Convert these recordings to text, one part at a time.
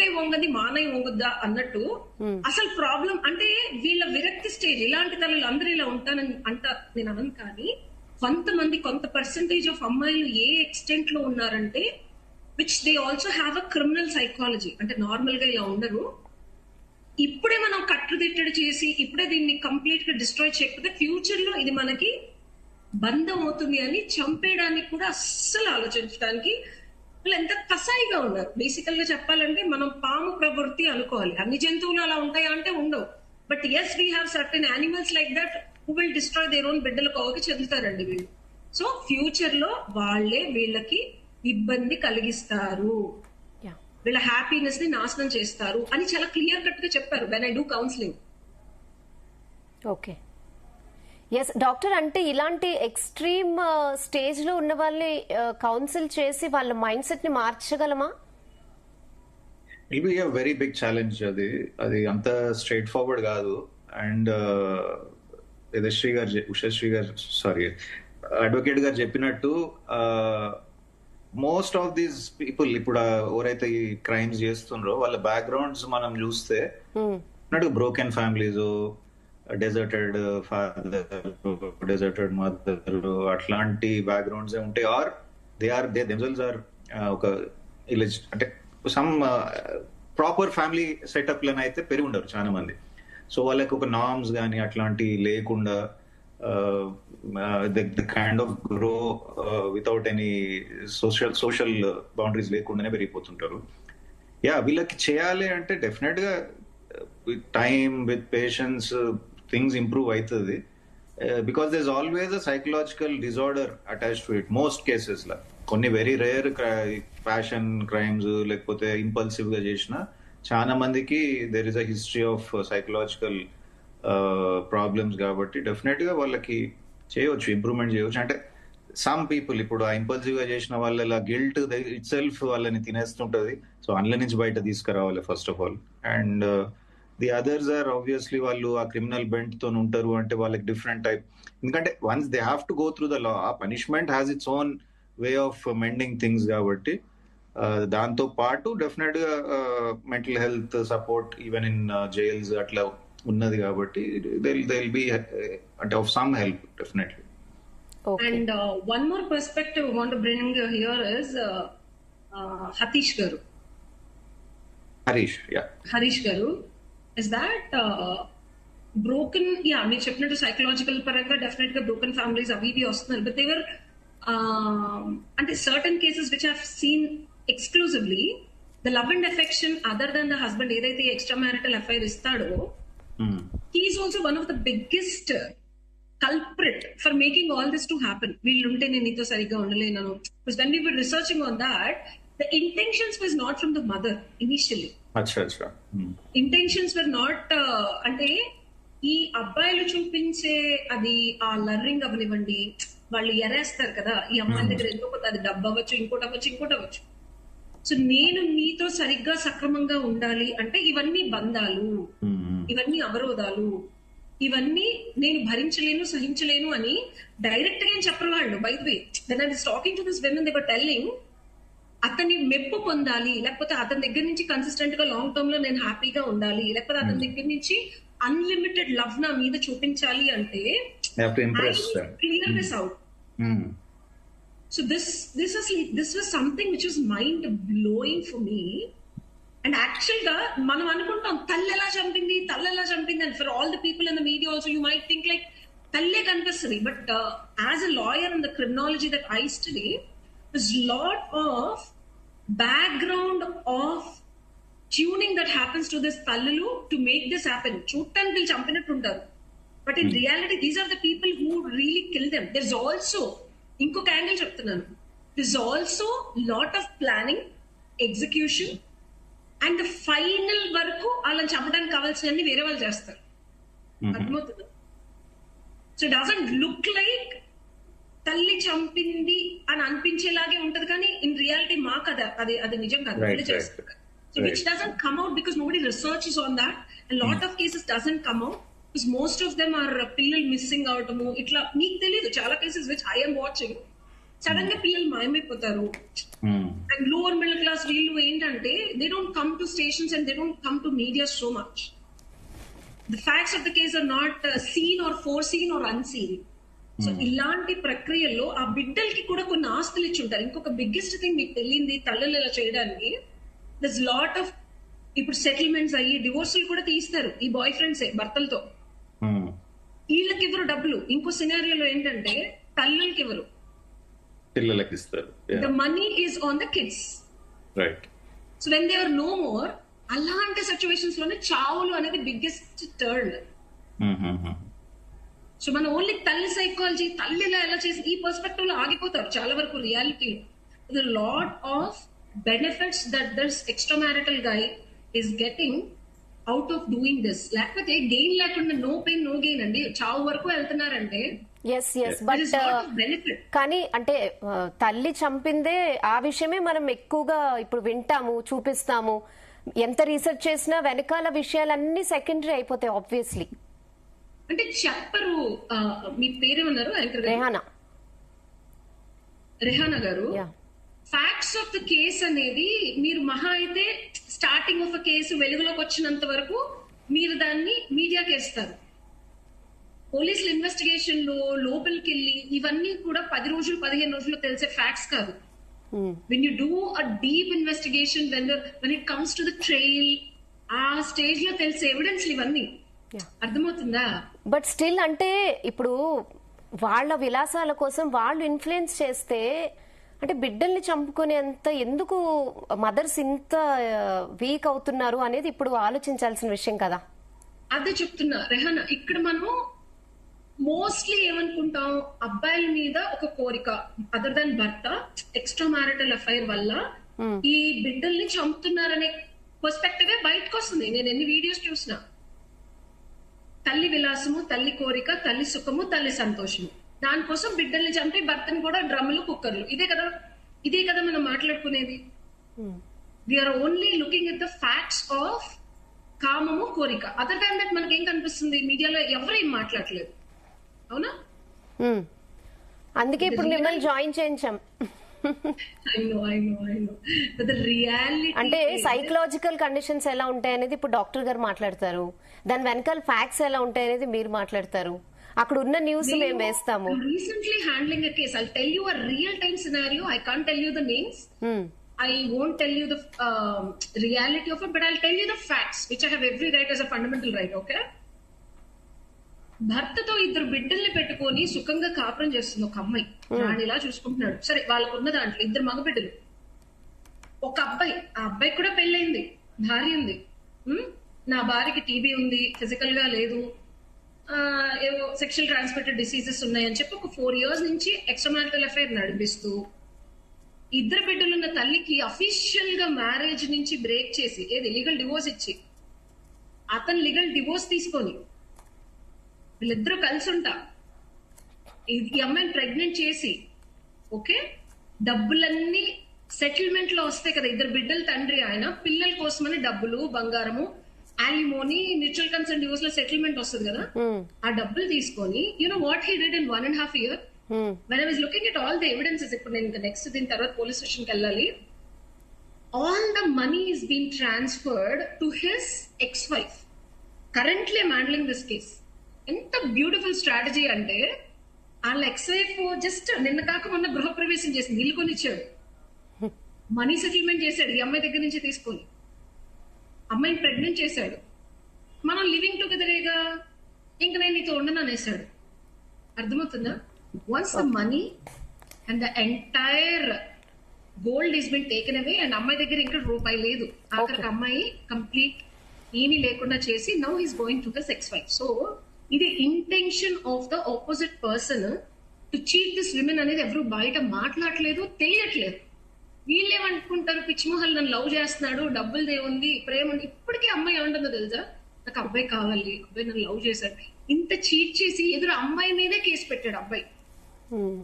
మెట్టై వంగది మానై వంగుద్దా అన్నట్టు అసలు ప్రాబ్లం అంటే వీళ్ళ విరక్తి స్టేజ్. ఇలాంటి తల్లులు అందరూ ఇలా ఉంటానని నేను అనను, కానీ కొంతమంది కొంత పర్సంటేజ్ ఆఫ్ అమ్మాయిలు ఏ ఎక్స్టెంట్ లో ఉన్నారంటే which they also have a criminal psychology. అంటే నార్మల్ గా ఇలా ఉండరు. ఇప్పుడే మనం కట్టుదిట్టడి చేసి ఇప్పుడే దీన్ని కంప్లీట్ గా డిస్ట్రాయ్ చేయకపోతే ఫ్యూచర్ లో ఇది మనకి బంధం అవుతుంది అని చంపేయడానికి కూడా అస్సలు ఆలోచించడానికి వాళ్ళు ఎంత కసాయిగా ఉన్నారు. బేసికల్ గా చెప్పాలంటే మనం పాము ప్రవృత్తి అనుకోవాలి. అన్ని జంతువులు అలా ఉంటాయా అంటే ఉండవు. But yes we have certain animals like that who will destroy their own బిడ్డల కోవకి చెందుతారండి వీళ్ళు. సో ఫ్యూచర్ లో వాళ్ళే వీళ్ళకి ఇబ్బంది కలిగిస్తారు, వీళ్ళ హ్యాపీనెస్ ని నాశనం చేస్తారు అని చాలా క్లియర్ కట్ గా చెప్పారు when I do counselling. Okay, yes doctor. అంటే ఇలాంటి ఎక్స్ట్రీమ్ స్టేజ్ లో ఉన్న వాళ్ళని కౌన్సిల్ చేసి వాళ్ళ మైండ్ సెట్ ని మార్చగలమా? It be very big challenge. అది అంత స్ట్రైట్ ఫార్వర్డ్ కాదు. అండ్ ఉషశ్రీ గారు అడ్వకేట్ గారు చెప్పినట్టు మోస్ట్ ఆఫ్ దీస్ పీపుల్ ఇప్పుడు ఎవరైతే ఈ క్రైమ్స్ చేస్తున్నారో వాళ్ళ బ్యాక్గ్రౌండ్స్ మనం చూస్తే broken families, deserted father, deserted mother, అట్లాంటి బ్యాక్గ్రౌండ్స్ ఉంటాయి. ఆర్ దే దెమ్సెల్వ్స్ ఆర్ ఒక అంటే సమ్ ప్రాపర్ ఫ్యామిలీ సెటప్ లను అయితే పెరిగి ఉండరు చాలా మంది. సో వాళ్ళకి ఒక నార్మ్స్ కానీ అట్లాంటి లేకుండా the kind of grow without any social boundaries లేకుండానే పెరిగిపోతుంటారు. వీళ్ళకి చేయాలి అంటే డెఫినెట్ గా with time, with patience things improve అవుతుంది. Because there is always a psychological disorder attach to it most cases లా. కొన్ని వెరీ రేర్ ప్యాషన్ క్రైమ్స్ లేకపోతే ఇంపల్సివ్ గా చేసిన చాలా మందికి there is a history of psychological problems. కాబట్టి డెఫినెట్ గా వాళ్ళకి చేయవచ్చు, ఇంప్రూవ్మెంట్ చేయవచ్చు. అంటే సమ్ పీపుల్ ఇప్పుడు ఆ ఇంపల్సివ్ గా చేసిన వాళ్ళ గిల్ట్ ఇట్ సెల్ఫ్ వాళ్ళని తినేస్తుంటది. సో అందులో నుంచి బయట తీసుకురావాలి first of all. And the others are obviously వాళ్ళు ఆ క్రిమినల్ బెంట్ తో ఉంటారు అంటే వాళ్ళకి డిఫరెంట్ టైప్. ఎందుకంటే once they have to go through the law, ఆ punishment has its own way of mending things. కాబట్టి దాంతో పాటు డెఫినెట్ గా mental health support even in jails అట్లా ఉన్నది. కాబట్టి they'll be అంటే of some help definitely. Okay. And one more perspective I want to bring here is Harish garu. Harish garu is that broken, మీరు చెప్పినట్టు psychological పరంగా definite గా broken families అవి ఇవి వస్తున్నారు. బట్ దేవర్ అంటే certain cases which have seen exclusively the love and affection other than the husband ఏదైతే extra marital affair ఇస్తాడో he is also one of the biggest culprit for making all this to happen. వీళ్ళుంటే నేను నీతో సరిగ్గా ఉండలేను. Because when we were researching on that, the intentions was not from the mother initially. Intentions were not అంటే ఈ అబ్బాయిలు చూపించే అది ఆ లర్రింగ్ అవనివ్వండి, వాళ్ళు ఎరేస్తారు కదా ఈ అమ్మాయి దగ్గర ఎందుకు, అది డబ్బు అవ్వచ్చు, ఇంకోటి అవ్వచ్చు. సో నేను నీతో సరిగ్గా సక్రమంగా ఉండాలి అంటే ఇవన్నీ బంధాలు, ఇవన్నీ అవరోధాలు, ఇవన్నీ నేను భరించలేను, సహించలేను అని డైరెక్ట్ గా ఏం చెప్పరు వాళ్ళు. By the way when I was talking to this women they were telling అతన్ని మెప్పు పొందాలి, లేకపోతే అతని దగ్గర నుంచి కన్సిస్టెంట్ గా లాంగ్ టర్మ్ లో నేను హ్యాపీగా ఉండాలి, లేకపోతే అతని దగ్గర నుంచి అన్లిమిటెడ్ లవ్ నా మీద చూపించాలి అంటే clear this out. So this was something which was mind blowing for me. And actually మనం అనుకుంటాం తల్లి ఎలా చంపింది and for all the people in the media also you might think like తల్లే కనిపిస్తుంది. But as a lawyer in the criminology that I study, there's lot of background of tuning that happens to this తల్లులు to make this happen. చూడటానికి వీళ్ళు చంపినట్టు ఉంటారు, but in reality these are the people who really kill them. There's also ఇంకొక angle చెప్తున్నాను, this also lot of planning, execution and final వరకు వాళ్ళని చంపడానికి కావాల్సినవన్నీ వేరే వాళ్ళు చేస్తారు. అర్థమవుతుంది? సో డజంట్ లుక్ లైక్ తల్లి చంపింది అని అనిపించేలాగే ఉంటది, కానీ ఇన్ రియాలిటీ మాకు అది నిజం కాదు చేస్తారు. So which doesn't come out because nobody researches on that and lot of cases doesn't come out. Most of them are పిల్లలు మిస్సింగ్ అవటము, ఇట్లా మీకు తెలియదు చాలా cases which I'm watching. Sudden గా పిల్లలు మాయమైపోతారు. అండ్ లోవర్ మిడిల్ క్లాస్ వీళ్ళు ఏంటంటే they don't come to stations and they don't come to media so much. The facts of the case are not seen or foreseen are unseen. So ఇలాంటి ప్రక్రియల్లో ఆ బిడ్డలకి కూడా కొన్ని ఆస్తులు ఇచ్చి ఉంటారు. ఇంకొక బిగ్గెస్ట్ థింగ్ మీకు తెలియంది తల్లులు ఇలా చేయడానికి, దస్ లాట్ ఆఫ్ ఇప్పుడు సెటిల్మెంట్స్ అయ్యి డివోర్సులు కూడా తీస్తారు ఈ బాయ్ ఫ్రెండ్సే భర్తలతో. వీళ్ళకి ఇవ్వరు డబ్బులు. ఇంకో సినారియోలో ఏంటంటే తల్లులకి ఇవ్వరు, పిల్లలకి ఇస్తారు. The money is on the kids. Right. So when they are no more, అలాంటి సిచ్యువేషన్స్ లోనే చావులు అనేది బిగ్గెస్ట్ టర్న్. సో మన ఓన్లీ తల్లి సైకాలజీ, తల్లిలా ఎలా చేసి ఈ పర్స్పెక్టివ్ లో ఆగిపోతారు చాలా వరకు. రియాలిటీలో lot of benefits that this extra marital guy is getting out of doing this. లేకపోతే గెయిన్ లేకుండా నో పెయిన్ నో గెయిన్ అండి. చావు వరకు వెళ్తున్నారంటే బట్ కానీ అంటే తల్లి చంపిందే ఆ విషయమే మనం ఎక్కువగా ఇప్పుడు వింటాము, చూపిస్తాము. ఎంత రీసెర్చ్ చేసినా వెనకాల విషయాలన్నీ సెకండరీ అయిపోతాయి ఆబ్వియస్లీ. అంటే చెప్పరు. మీ పేరేమన్నారు? రెహానా గారు. ఫ్యాక్ట్స్ ఆఫ్ ద కేస్ అనేది మీరు మహా అయితే స్టార్టింగ్ ఆఫ్ అ కేసు వెలుగులోకి వచ్చినంత వరకు మీరు దాన్ని మీడియాకి వేస్తారు. పోలీసుల ఇన్వెస్టిగేషన్ లో లోపలికి వెళ్ళి ఇవన్నీ కూడా 10 రోజులు 15 రోజుల్లో తెలిసే ఫ్యాక్ట్స్ కాదు. When you do a deep investigation, when it comes to the trial, ఆ స్టేజ్ లో తెలిసే ఎవిడెన్స్ ఇవన్నీ. అర్థమవుతుందా? బట్ స్టిల్ అంటే ఇప్పుడు వాళ్ళ విలాసాల కోసం వాళ్ళు ఇన్ఫ్లుయెన్స్ చేస్తే అంటే బిడ్డల్ని చంపుకునేంత ఎందుకు మదర్స్ ఇంత వీక్ అవుతున్నారు అనేది ఇప్పుడు ఆలోచించాల్సిన విషయం కదా. అదే చెప్తున్నా రెహానా. ఇక్కడ మనం మోస్ట్లీ ఏమనుకుంటాం, అబ్బాయిల మీద ఒక కోరిక అదర్ దాన్ భర్త, ఎక్స్ట్రా మ్యారిటల్ అఫైర్ వల్ల ఈ బిడ్డల్ని చంపుతున్నారనే పర్స్పెక్టివ్ బయటకు వస్తుంది. నేను ఎన్ని వీడియోస్ చూసినా, తల్లి విలాసము, తల్లి కోరిక, తల్లి సుఖము, తల్లి సంతోషము, దానికోసం బిడ్డల్ని చంపి భర్తను కూడా డ్రమ్ములు, కుక్కర్లు. ఇదే కదా మనం మాట్లాడుకునేది. We are only looking at the facts of కామము, కోరిక. అదర్ దాన్ దట్ మనకేం కనిపిస్తుంది? మీడియాలో ఎవరు ఏం మాట్లాడలేదు. అవునా? అందుకే ఇప్పుడు మిమ్మల్ని జాయిన్ చేయించాం. అంటే సైకలాజికల్ కండిషన్స్ ఎలా ఉంటాయి అనేది ఇప్పుడు డాక్టర్ గారు మాట్లాడతారు, దాని వెనకాల ఫ్యాక్ట్స్ ఎలా ఉంటాయి అనేది మీరు మాట్లాడతారు, అక్కడ ఉన్న న్యూస్ మేము వేస్తాము. Recently handling a case. I tell you a real time scenario. I can't tell you the names. I won't tell you the reality of it, but I'll tell you the facts, which I have every right as a fundamental right, okay? భర్తతో 2 బిడ్డల్ని పెట్టుకొని సుఖంగా కాపురం చేస్తుంది ఒక అమ్మాయి. రాణిలా చూసుకుంటున్నాడు. సరే, వాళ్ళకు ఉన్న దాంట్లో 2 మగ బిడ్డలు, ఒక అబ్బాయి. ఆ అబ్బాయికి కూడా పెళ్ళైంది, భార్య ఉంది. నా భార్యకి టీబీ ఉంది, ఫిజికల్ గా లేదు, ఏవో సెక్షువల్ ట్రాన్స్మిటెడ్ డిసీజెస్ ఉన్నాయని చెప్పి ఒక 4 years నుంచి ఎక్స్ట్రా మ్యారిటల్ అఫైర్ నడిపిస్తూ 2 బిడ్డలున్న తల్లికి అఫీషియల్ గా మ్యారేజ్ నుంచి బ్రేక్ చేసి, ఏది లీగల్ డివోర్స్ ఇచ్చి, అతను లీగల్ డివోర్స్ తీసుకొని వీళ్ళిద్దరూ కలిసి ఉంటా ఈ అమ్మాయిని ప్రెగ్నెంట్ చేసి, ఓకే, డబ్బులన్నీ సెటిల్మెంట్ లో వస్తాయి కదా. 2 బిడ్డల తండ్రి ఆయన, పిల్లల కోసమని డబ్బులు, బంగారము, alimony, మ్యూచువల్ కన్సర్న్ డివోర్స్ లో సెటిల్మెంట్ వస్తుంది కదా, ఆ డబ్బులు తీసుకొని you know what he did in 1.5 years. When I was looking at all the evidences, ఇప్పుడు నేను నెక్స్ట్ దీని తర్వాత పోలీస్ స్టేషన్ కి వెళ్ళాలి. All the money is being transferred to his ex-wife. Currently I'm handling this case. ఎంత beautiful strategy అంటే, వాళ్ళ X-wife just నిన్న కాక మొన్న గృహప్రవేశం చేసింది, ఇల్లు కొనిచ్చాడు, మనీ సెటిల్మెంట్ చేశాడు ఈ అమ్మాయి దగ్గర నుంచి తీసుకొని, అమ్మాయిని ప్రెగ్నెంట్ చేశాడు. మనం లివింగ్ టుగెదరేగా, ఇంక నేను నీతో ఉండను అనేసాడు. అర్థమవుతుందా? Once the money and the entire gold is been taken away and అమ్మాయి దగ్గర ఇంకా రూపాయి లేదు, ఆఖరికి అమ్మాయి కంప్లీట్ ఏమీ లేకుండా చేసి now he's going to his ex-wife. So ఇది intention of the opposite person to cheat this women అనేది ఎవరు బయట మాట్లాడలేదు, తెలియట్లేదు. వీళ్ళేమనుకుంటారు, పిచ్చిమోహల్ నన్ను లవ్ చేస్తున్నాడు, డబ్బులు దేవుంది, ప్రేమ ఉంది. ఇప్పటికీ అమ్మాయి ఏమంటుందో తెలుసా, నాకు అబ్బాయి కావాలి, అబ్బాయి నన్ను లవ్ చేశాడు. ఇంత చీట్ చేసి ఎదురు అమ్మాయి మీదే కేసు పెట్టాడు అబ్బాయి.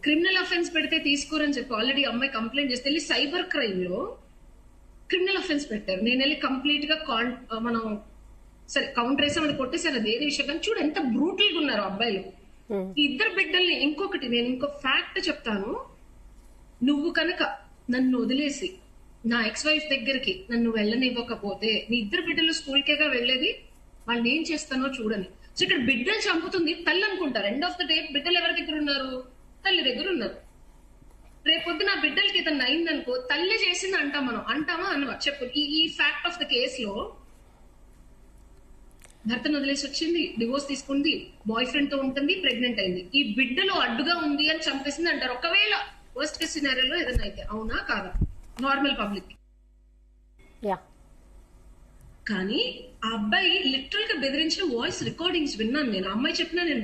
క్రిమినల్ అఫెన్స్ పెడితే తీసుకోరని చెప్పి ఆల్రెడీ అమ్మాయి కంప్లైంట్ చేస్తే వెళ్ళి సైబర్ క్రైమ్ లో క్రిమినల్ అఫెన్స్ పెట్టారు. నేను వెళ్ళి కంప్లీట్ గా మనం సరే కౌంటర్ వేసాం, అది కొట్టేశారు, అది వేరే విషయం. కానీ చూడు ఎంత బ్రూటల్ గా ఉన్నారు అబ్బాయిలు. 2 బిడ్డల్ని. ఇంకొకటి నేను ఇంకో ఫ్యాక్ట్ చెప్తాను. నువ్వు కనుక నన్ను వదిలేసి నా ఎక్స్ వైఫ్ దగ్గరికి నన్ను వెళ్ళనివ్వకపోతే నీ ఇద్దరు బిడ్డలు స్కూల్కేగా వెళ్ళేది, వాళ్ళు ఏం చేస్తానో చూడని. సో ఇక్కడ బిడ్డలు చంపుతుంది తల్లి అనుకుంటారు. ఎండ్ ఆఫ్ ద డే బిడ్డలు ఎవరి దగ్గర ఉన్నారు? తల్లి దగ్గర ఉన్నారు. రేపొద్దు నా బిడ్డలకి ఇతను అయిందనుకో, తల్లి చేసింది అంటాం మనం, అంటామా అనవా చెప్పు. ఈ ఫ్యాక్ట్ ఆఫ్ ద కేస్ లో భర్తను వదిలేసి వచ్చింది, డివోర్స్ తీసుకుంది, బాయ్ ఫ్రెండ్ తో ఉంటుంది, ప్రెగ్నెంట్ అయింది, ఈ బిడ్డలో అడ్డుగా ఉంది అని చంపేసింది అంటారు. ఒకవేళ వర్స్ట్ కేస్ సినారియోలో ఏదైనా అయితే, అవునా కాదా? Normal public. కానీ ఆ అబ్బాయి లిటరల్ గా బెదిరించిన వాయిస్ రికార్డింగ్స్ విన్నాను నేను. అమ్మాయి చెప్పినా నేను